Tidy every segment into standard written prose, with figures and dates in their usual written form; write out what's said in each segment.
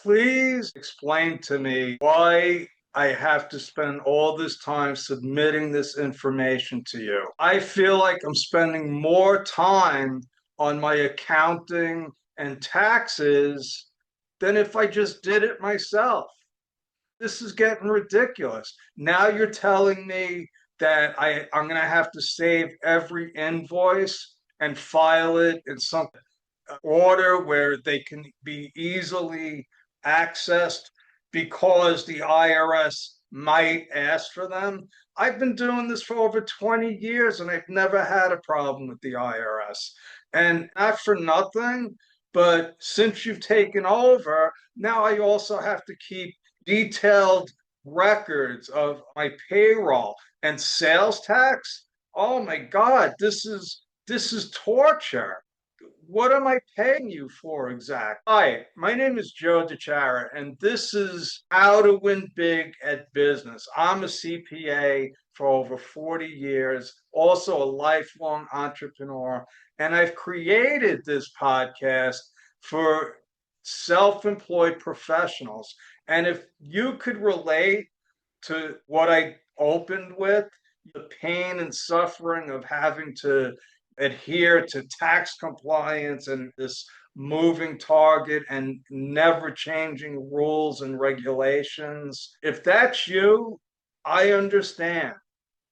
please explain to me why I have to spend all this time submitting this information to you? I feel like I'm spending more time on my accounting and taxes than if I just did it myself. This is getting ridiculous. Now you're telling me that I'm going to have to save every invoice and file it in some order where they can be easily accessed because the IRS might ask for them. I've been doing this for over 20 years and I've never had a problem with the IRS. And not for nothing, but since you've taken over, now I also have to keep detailed records of my payroll and sales tax. Oh my God, this is torture. What am I paying you for exactly? Hi, my name is Joe DiChiara, and this is How to Win Big at Business. I'm a CPA for over 40 years, also a lifelong entrepreneur, and I've created this podcast for self-employed professionals. And if you could relate to what I opened with, the pain and suffering of having to adhere to tax compliance and this moving target and never changing rules and regulations. If that's you, I understand.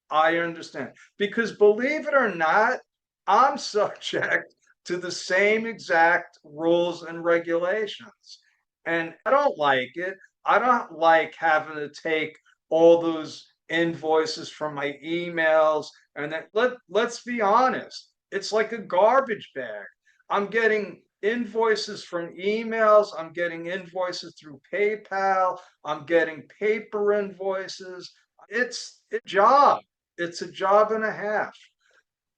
I understand. Because believe it or not, I'm subject to the same exact rules and regulations. And I don't like it. I don't like having to take all those invoices from my emails. And then let's be honest, it's like a garbage bag. I'm getting invoices from emails, I'm getting invoices through PayPal, I'm getting paper invoices. It's a job. It's a job and a half.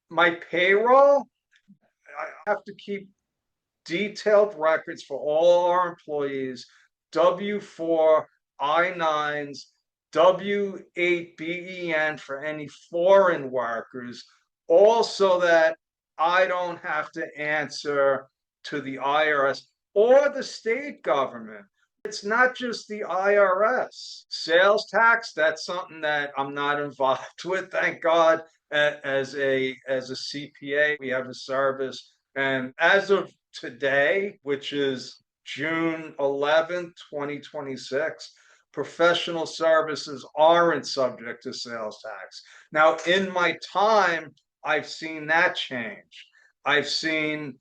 My payroll, I have to keep detailed records for all our employees, W-4, I-9s, W-8 BEN for any foreign workers, all so that I don't have to answer to the IRS or the state government. It's not just the IRS. Sales tax, that's something that I'm not involved with, thank God. As a CPA, we have a service. And as of today, which is June 11th, 2026, professional services aren't subject to sales tax. Now, in my time, I've seen that change. I've seen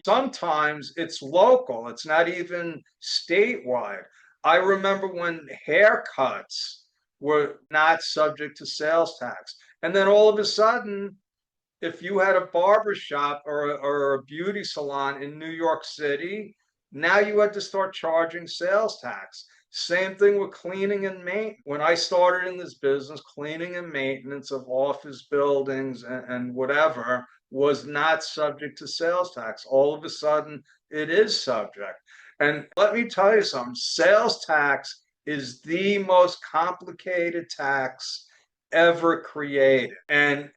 sometimes it's local, it's not even statewide. I remember when haircuts were not subject to sales tax. And then all of a sudden, if you had a barber shop or a beauty salon in New York City, now you had to start charging sales tax. Same thing with cleaning and maintenance. When I started in this business, cleaning and maintenance of office buildings and whatever was not subject to sales tax. All of a sudden, it is subject. And let me tell you something, sales tax is the most complicated tax ever created. And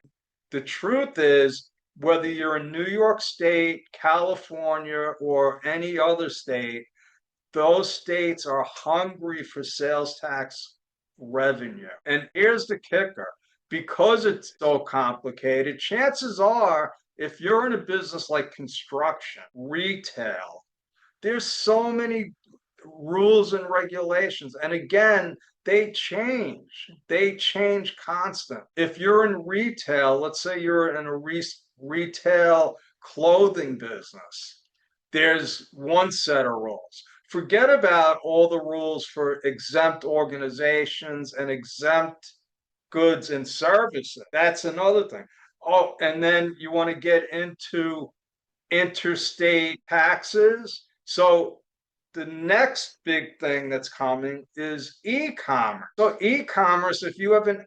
the truth is, whether you're in New York State, California, or any other state, those states are hungry for sales tax revenue. And here's the kicker, because it's so complicated, chances are, if you're in a business like construction, retail, there's so many rules and regulations. And again, they change. They change constant. If you're in retail, let's say you're in a retail clothing business, there's one set of rules. Forget about all the rules for exempt organizations and exempt goods and services. That's another thing. Oh, and then you want to get into interstate taxes. So the next big thing that's coming is e-commerce. So e-commerce, if you have an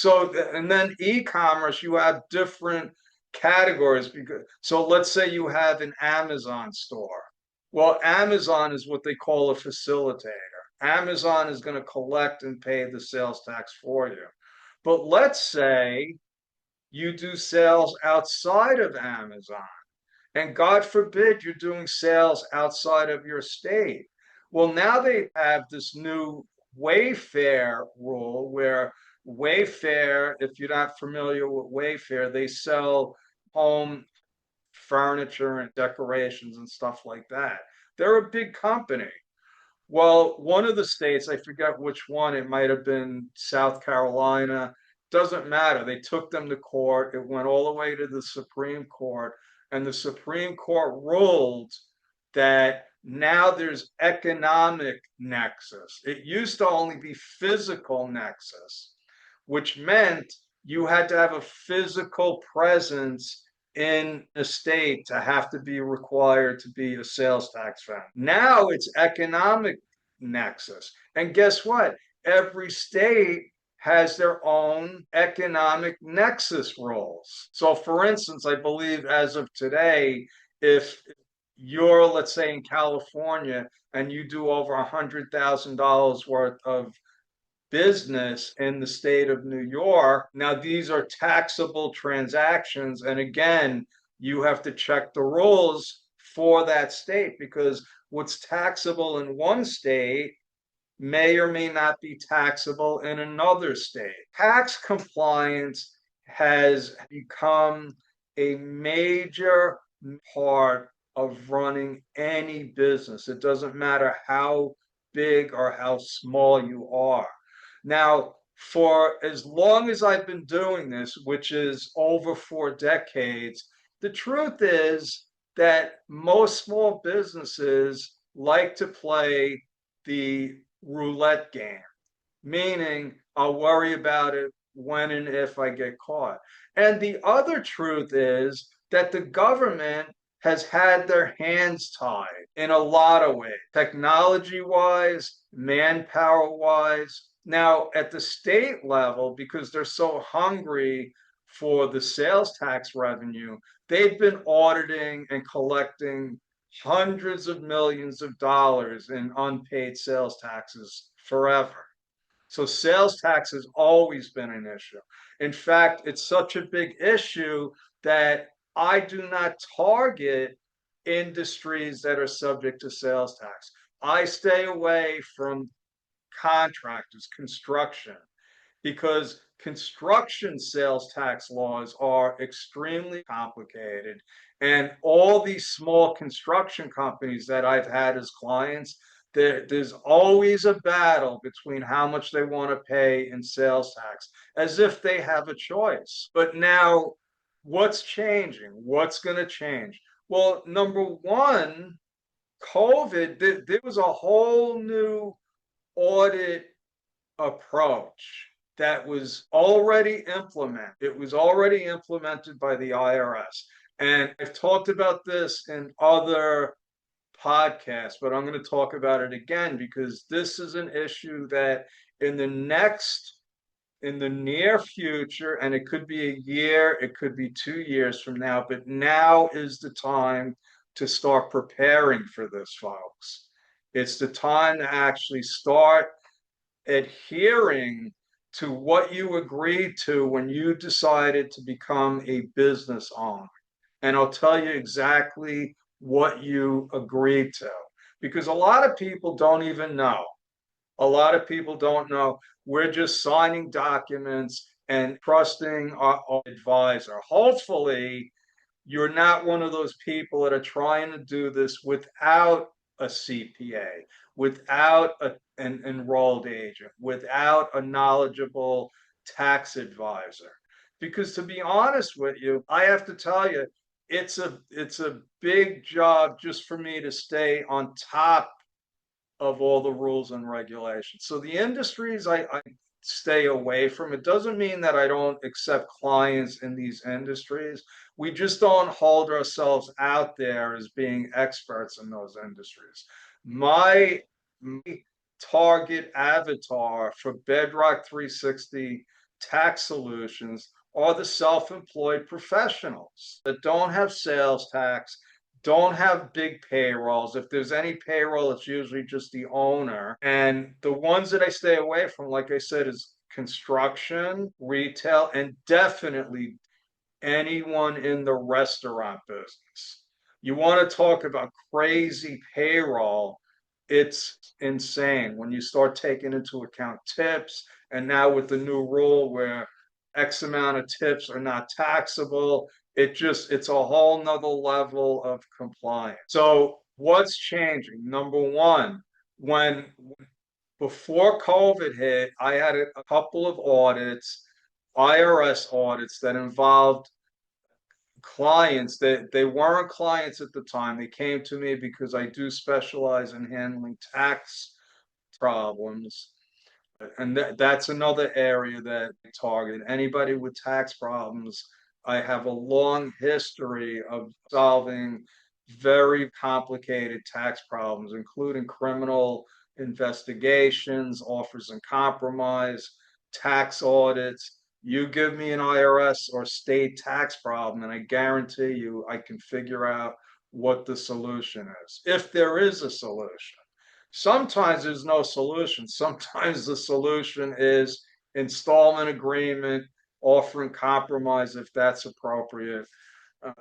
and then e-commerce, you have different categories because so let's say you have an Amazon store. Well, Amazon is what they call a facilitator. Amazon is going to collect and pay the sales tax for you. But let's say you do sales outside of Amazon. And God forbid you're doing sales outside of your state. Well, now they have this new Wayfair rule where Wayfair, if you're not familiar with Wayfair, they sell home furniture and decorations and stuff like that. They're a big company. Well, one of the states, I forget which one, it might have been South Carolina, doesn't matter. They took them to court. It went all the way to the Supreme Court, and the Supreme Court ruled that now there's economic nexus. It used to only be physical nexus, which meant you had to have a physical presence in a state to have to be required to be a sales tax filer. Now it's economic nexus. And guess what? Every state has their own economic nexus rules. So, for instance, I believe as of today, if you're, let's say, in California and you do over $100,000 worth of business in the state of New York. Now, these are taxable transactions. And again, you have to check the rules for that state because what's taxable in one state may or may not be taxable in another state. Tax compliance has become a major part of running any business. It doesn't matter how big or how small you are. Now, for as long as I've been doing this, which is over 4 decades, the truth is that most small businesses like to play the roulette game, meaning I'll worry about it when and if I get caught. And the other truth is that the government has had their hands tied in a lot of ways, technology wise, manpower wise. Now, at the state level, because they're so hungry for the sales tax revenue, they've been auditing and collecting hundreds of millions of dollars in unpaid sales taxes forever. So sales tax has always been an issue. In fact, it's such a big issue that I do not target industries that are subject to sales tax. I stay away from contractors, construction, because construction sales tax laws are extremely complicated. And all these small construction companies that I've had as clients, there's always a battle between how much they want to pay in sales tax, as if they have a choice. But now, what's changing? What's going to change? Well, number one, COVID, there was a whole new audit approach that was already implemented. It was already implemented by the IRS. And I've talked about this in other podcasts, but I'm going to talk about it again because this is an issue that in the near future, and it could be a year, it could be 2 years from now, but now is the time to start preparing for this, folks. It's the time to actually start adhering to what you agreed to when you decided to become a business owner. And I'll tell you exactly what you agreed to. Because a lot of people don't even know. A lot of people don't know. We're just signing documents and trusting our advisor. Hopefully, you're not one of those people that are trying to do this without a CPA, without an enrolled agent, without a knowledgeable tax advisor. Because to be honest with you, I have to tell you, it's a big job just for me to stay on top of all the rules and regulations. So the industries I stay away from, it doesn't mean that I don't accept clients in these industries. We just don't hold ourselves out there as being experts in those industries. My target avatar for Bedrock 360 tax solutions are the self-employed professionals that don't have sales tax, don't have big payrolls. If there's any payroll, it's usually just the owner. And the ones that I stay away from, like I said, is construction, retail, and definitely anyone in the restaurant business. You want to talk about crazy payroll. it's insane when you start taking into account tips. And now with the new rule where X amount of tips are not taxable, it's a whole nother level of compliance. So what's changing? Number one, when before COVID hit, I had a couple of audits, IRS audits that involved clients that they weren't clients at the time. They came to me because I do specialize in handling tax problems. And that's another area that I target. Anybody with tax problems, I have a long history of solving very complicated tax problems, including criminal investigations, offers and compromise, tax audits. You give me an IRS or state tax problem, and I guarantee you I can figure out what the solution is, if there is a solution. Sometimes there's no solution. Sometimes the solution is installment agreement, offering compromise if that's appropriate. Uh,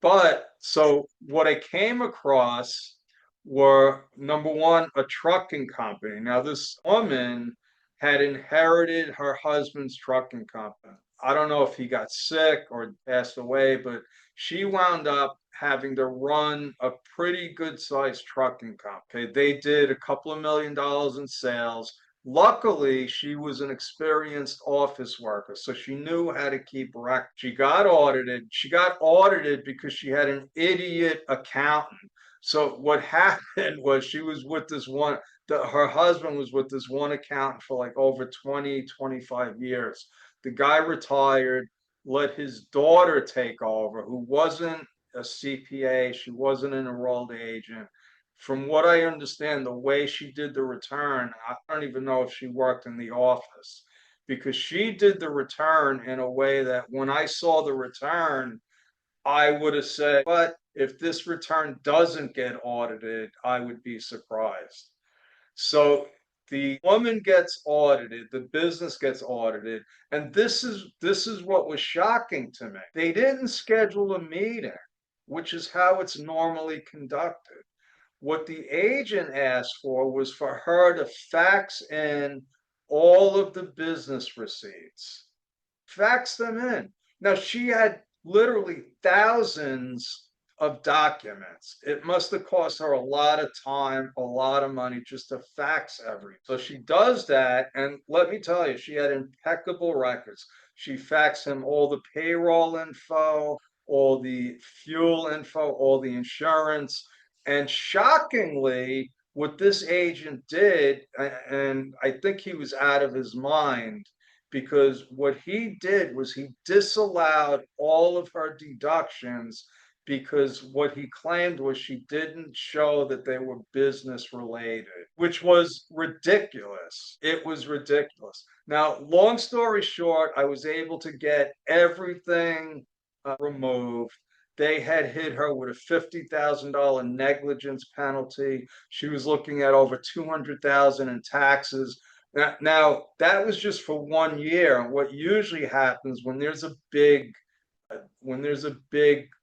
but so what I came across were number one, a trucking company. Now, this woman had inherited her husband's trucking company. I don't know if he got sick or passed away, but she wound up having to run a pretty good sized trucking company. They did a couple of $1 million in sales. Luckily, she was an experienced office worker, so she knew how to keep records. She got audited. She got audited because she had an idiot accountant. So what happened was she was with this one, her husband was with this one accountant for like over 20, 25 years. The guy retired, let his daughter take over, who wasn't a CPA, she wasn't an enrolled agent. From what I understand, the way she did the return, I don't even know if she worked in the office because she did the return in a way that when I saw the return, I would have said, but if this return doesn't get audited, I would be surprised. So the woman gets audited, the business gets audited, and this is what was shocking to me. They didn't schedule a meeting, which is how it's normally conducted. What the agent asked for was for her to fax in all of the business receipts, fax them in. Now she had literally thousands of documents. It must have cost her a lot of time, a lot of money just to fax everything. So she does that, and let me tell you, she had impeccable records. She faxed him all the payroll info, all the fuel info, all the insurance. And shockingly, what this agent did, and I think he was out of his mind, because what he did was he disallowed all of her deductions because what he claimed was she didn't show that they were business related, which was ridiculous. It was ridiculous. Now, long story short, I was able to get everything removed. They had hit her with a $50,000 negligence penalty. She was looking at over 200,000 in taxes. Now, that was just for 1 year. And what usually happens when there's a big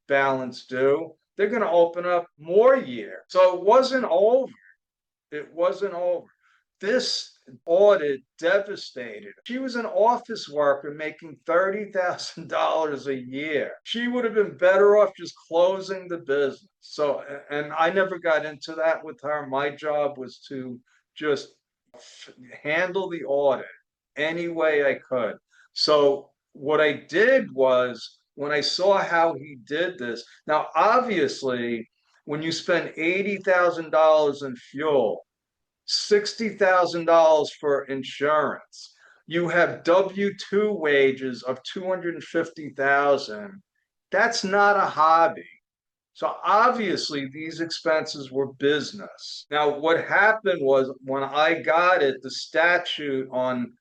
balance due, they're going to open up more year. So it wasn't over. It wasn't over. This audit devastated. She was an office worker making $30,000 a year. She would have been better off just closing the business. So, and I never got into that with her. My job was to just handle the audit any way I could. So what I did was when I saw how he did this, now obviously when you spend $80,000 in fuel, $60,000 for insurance, you have W-2 wages of 250,000. That's not a hobby. So obviously these expenses were business. Now, what happened was when I got it, the statute on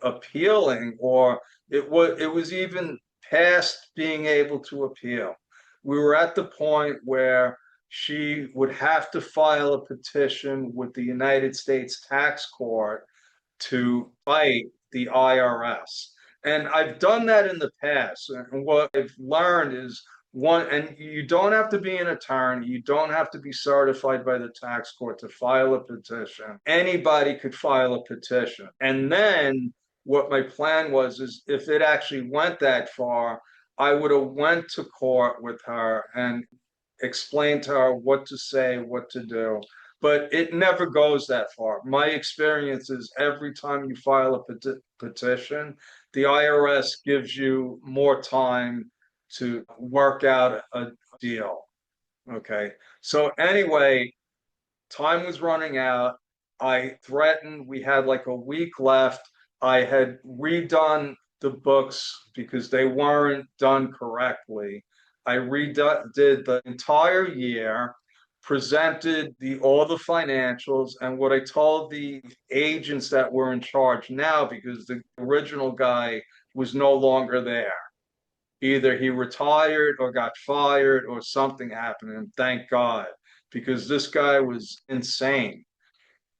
appealing, or it was even past being able to appeal. We were at the point where she would have to file a petition with the United States Tax Court to fight the IRS. And I've done that in the past. And what I've learned is One, and you don't have to be an attorney, you don't have to be certified by the tax court to file a petition. Anybody could file a petition. And then what my plan was is if it actually went that far, I would have went to court with her and explained to her what to say, what to do. But it never goes that far. My experience is every time you file a petition, the IRS gives you more time to work out a deal. Okay. So anyway, time was running out. I threatened, we had like a week left. I had redone the books because they weren't done correctly. I redid the entire year, presented all the financials, and what I told the agents that were in charge now, because the original guy was no longer there. Either he retired or got fired or something happened, and thank God, because this guy was insane.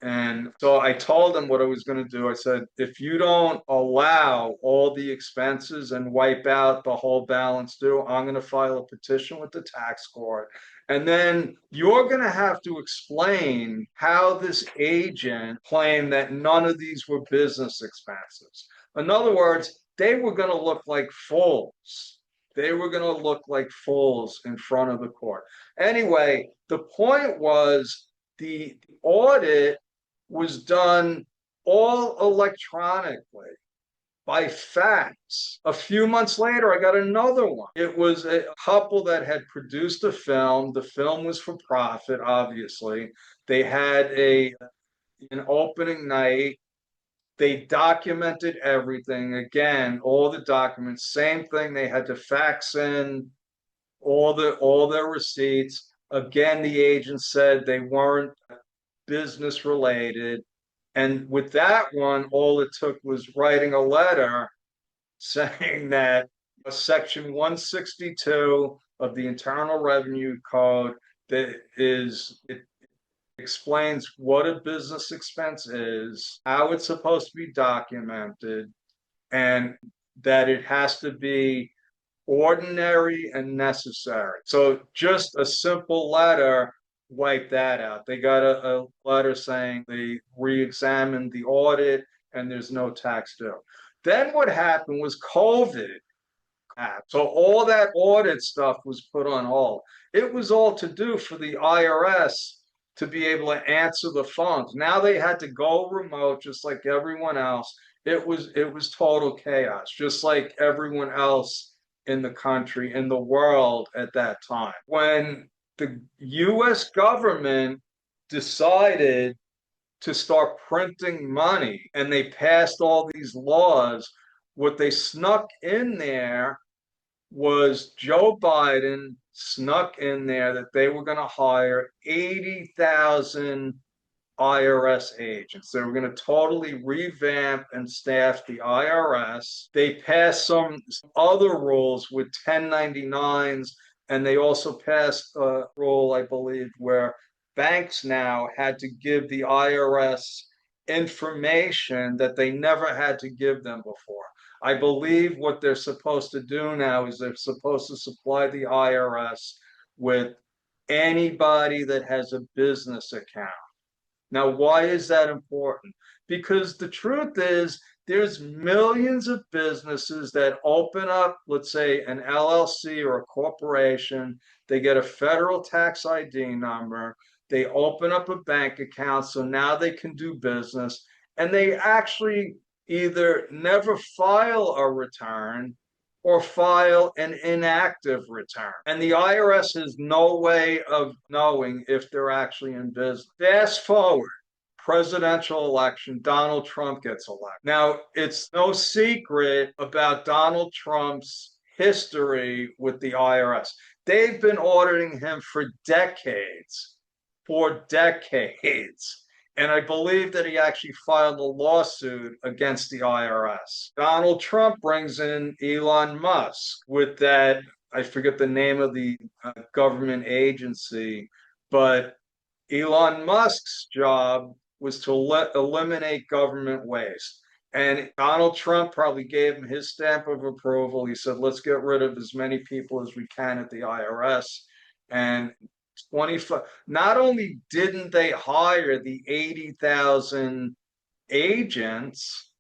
And so I told him what I was going to do. I said, if you don't allow all the expenses and wipe out the whole balance due, I'm going to file a petition with the tax court. And then you're going to have to explain how this agent claimed that none of these were business expenses. In other words, they were going to look like fools. They were going to look like fools in front of the court. Anyway, the point was the audit was done all electronically by fax. A few months later, I got another one. It was a couple that had produced a film. The film was for profit, obviously. They had an opening night. They documented everything. Again, all the documents, same thing. They had to fax in all their receipts. Again, the agent said they weren't business related. And with that one, all it took was writing a letter saying that section 162 of the Internal Revenue Code that is, it explains what a business expense is, how it's supposed to be documented, and that it has to be ordinary and necessary. So just a simple letter wipe that out. They got a letter saying they re-examined the audit and there's no tax due. Then what happened was COVID. So all that audit stuff was put on hold. It was all to do for the IRS to be able to answer the phones. Now they had to go remote just like everyone else. It was total chaos, just like everyone else in the country, in the world at that time. When the US government decided to start printing money and they passed all these laws, what they snuck in there was Joe Biden snuck in there that they were going to hire 80,000 IRS agents. They were going to totally revamp and staff the IRS. They passed some other rules with 1099s, and they also passed a rule, I believe, where banks now had to give the IRS information that they never had to give them before. I believe what they're supposed to do now is they're supposed to supply the IRS with anybody that has a business account. Now, why is that important? Because the truth is, there's millions of businesses that open up, let's say, an LLC or a corporation. They get a federal tax ID number. They open up a bank account, so now they can do business. And they actually either never file a return or file an inactive return. And the IRS has no way of knowing if they're actually in business. Fast forward, presidential election, Donald Trump gets elected. Now, it's no secret about Donald Trump's history with the IRS. They've been auditing him for decades, And I believe that he actually filed a lawsuit against the IRS. Donald Trump brings in Elon Musk with that, I forget the name of the government agency, but Elon Musk's job was to eliminate government waste. And Donald Trump probably gave him his stamp of approval. He said, let's get rid of as many people as we can at the IRS. And 25, not only didn't they hire the 80,000 agents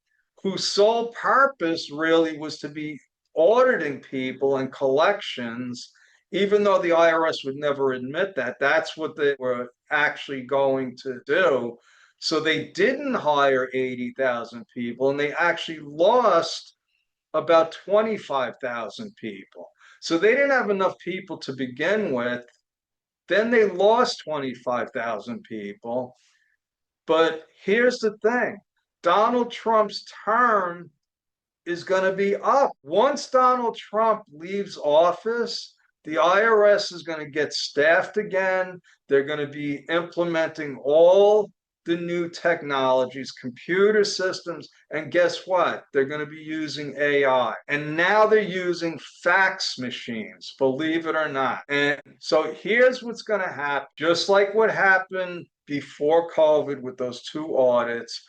whose sole purpose really was to be auditing people and collections, even though the IRS would never admit that. That's what they were actually going to do. So they didn't hire 80,000 people and they actually lost about 25,000 people. So they didn't have enough people to begin with. Then they lost 25,000 people. But here's the thing, Donald Trump's term is going to be up. Once Donald Trump leaves office, the IRS is going to get staffed again. They're going to be implementing all the new technologies, computer systems, and guess what? They're going to be using AI. And now they're using fax machines, believe it or not. And so here's what's going to happen. Just like what happened before COVID with those two audits,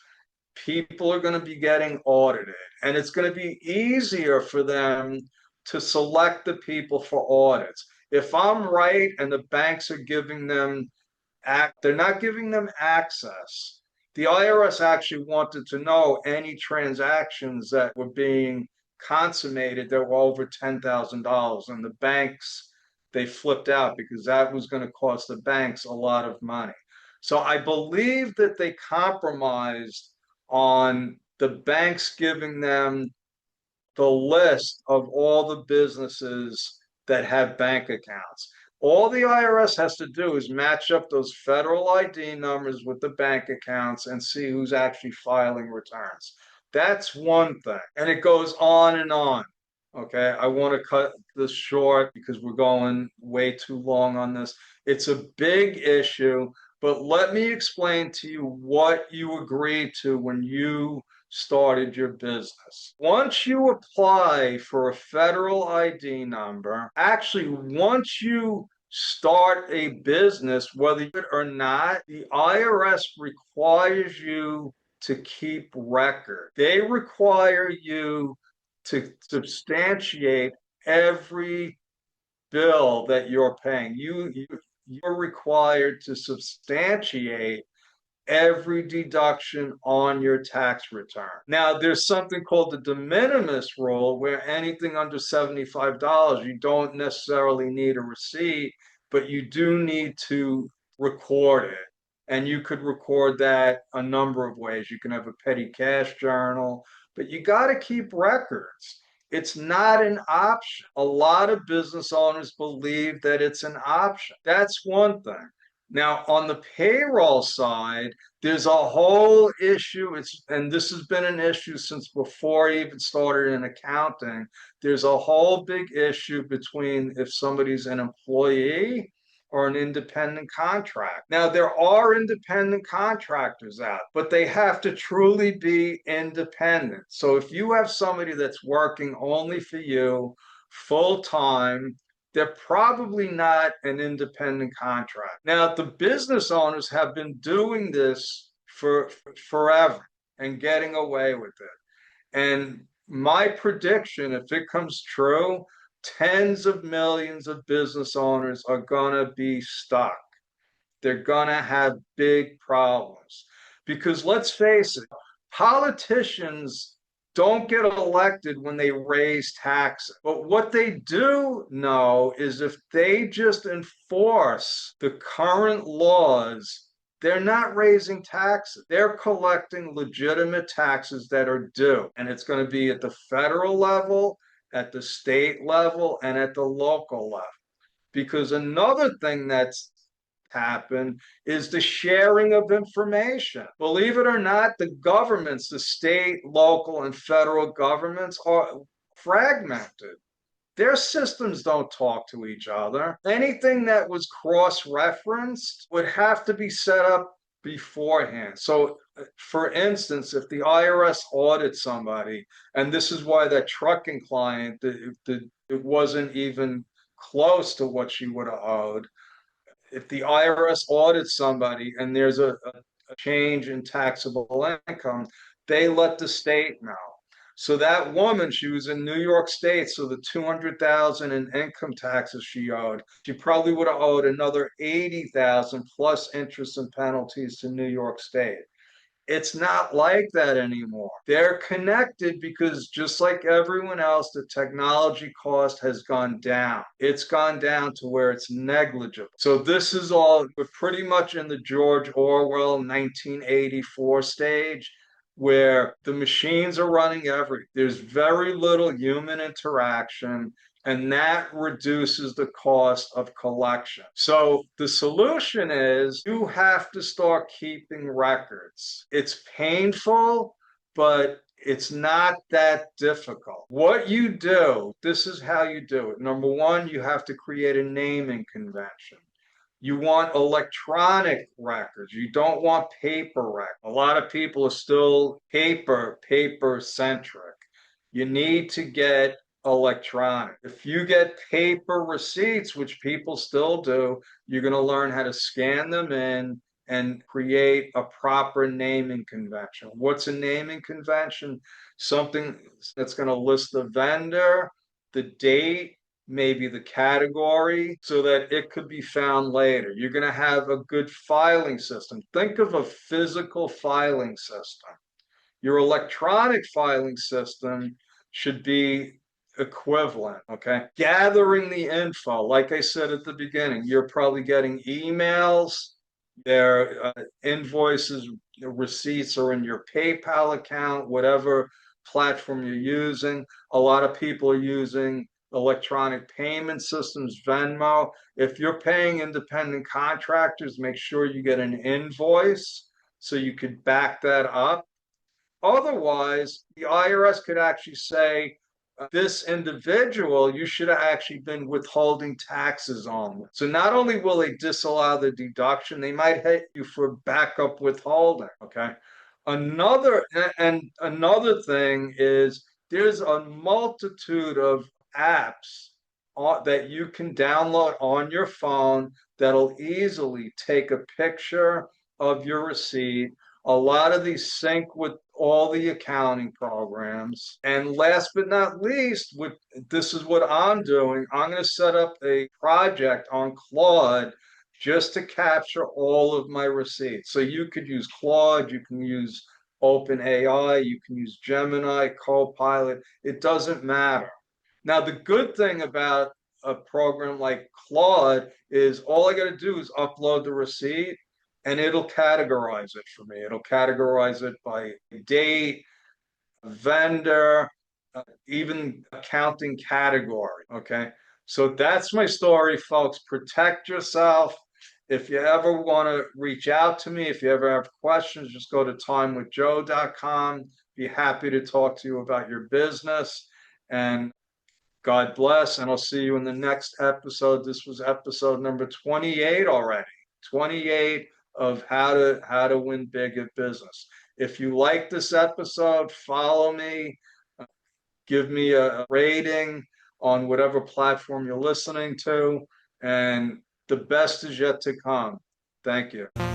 people are going to be getting audited, and it's going to be easier for them to select the people for audits. If I'm right and the banks are giving them they're not giving them access. The IRS actually wanted to know any transactions that were being consummated that were over $10,000, and the banks, they flipped out because that was going to cost the banks a lot of money. So I believe that they compromised on the banks giving them the list of all the businesses that have bank accounts. All the IRS has to do is match up those federal ID numbers with the bank accounts and see who's actually filing returns. That's one thing. And it goes on and on. Okay, I want to cut this short because we're going way too long on this. It's a big issue, but let me explain to you what you agreed to when you started your business. Once you apply for a federal ID number, actually, once you start a business, whether you or not, the IRS requires you to keep record. They require you to substantiate every bill that you're paying. You're required to substantiate every deduction on your tax return. Now, there's something called the de minimis rule where anything under $75, you don't necessarily need a receipt, but you do need to record it. And you could record that a number of ways. You can have a petty cash journal, but you got to keep records. It's not an option. A lot of business owners believe that it's an option. That's one thing. Now, on the payroll side, there's a whole issue. And this has been an issue since before I even started in accounting. There's a whole big issue between if somebody's an employee or an independent contractor. Now, there are independent contractors out, but they have to truly be independent. So if you have somebody that's working only for you full time, they're probably not an independent contractor. Now, the business owners have been doing this for forever and getting away with it. And my prediction, if it comes true, tens of millions of business owners are going to be stuck. They're going to have big problems. Because let's face it, politicians don't get elected when they raise taxes. But what they do know is if they just enforce the current laws, they're not raising taxes. They're collecting legitimate taxes that are due. And it's going to be at the federal level, at the state level, and at the local level. Because another thing that's happen is the sharing of information. Believe it or not, the governments, the state, local, and federal governments are fragmented. Their systems don't talk to each other. Anything that was cross-referenced would have to be set up beforehand. So, for instance, if the IRS audits somebody, and this is why that trucking client, it wasn't even close to what she would have owed, if the IRS audits somebody and there's a change in taxable income, they let the state know. So that woman, she was in New York State, so the 200,000 in income taxes she owed, she probably would have owed another 80,000 plus interest and penalties to New York State. It's not like that anymore. They're connected because just like everyone else, the technology cost has gone down. It's gone down to where it's negligible. So this is all, we're pretty much in the George Orwell 1984 stage where the machines are running everything. There's very little human interaction, and that reduces the cost of collection. So the solution is you have to start keeping records. It's painful, but it's not that difficult. What you do, this is how you do it. Number one, you have to create a naming convention. You want electronic records. You don't want paper records. A lot of people are still paper centric. You need to get electronic. If you get paper receipts, which people still do, you're going to learn how to scan them in and create a proper naming convention. What's a naming convention? Something that's going to list the vendor, the date, maybe the category, so that it could be found later. You're going to have a good filing system. Think of a physical filing system. Your electronic filing system should be equivalent, okay? Gathering the info, like I said at the beginning, you're probably getting emails, their invoices, receipts are in your PayPal account, whatever platform you're using. A lot of people are using electronic payment systems, Venmo. If you're paying independent contractors, make sure you get an invoice so you could back that up. Otherwise, the IRS could actually say, this individual, you should have actually been withholding taxes on. So not only will they disallow the deduction, they might hit you for backup withholding. Okay. Another thing is there's a multitude of apps that you can download on your phone that'll easily take a picture of your receipt. A lot of these sync with all the accounting programs. And last but not least, this is what I'm doing. I'm going to set up a project on Claude just to capture all of my receipts. So you could use Claude, you can use OpenAI, you can use Gemini, Copilot. It doesn't matter. Now, the good thing about a program like Claude is all I got to do is upload the receipt and it'll categorize it for me. It'll categorize it by date, vendor, even accounting category. Okay. So that's my story, folks. Protect yourself. If you ever want to reach out to me, if you ever have questions, just go to timewithjoe.com. Be happy to talk to you about your business. And God bless. And I'll see you in the next episode. This was episode number 28 already. 28 of how to win big at business. If you like this episode, follow me, give me a rating on whatever platform you're listening to, and the best is yet to come. Thank you.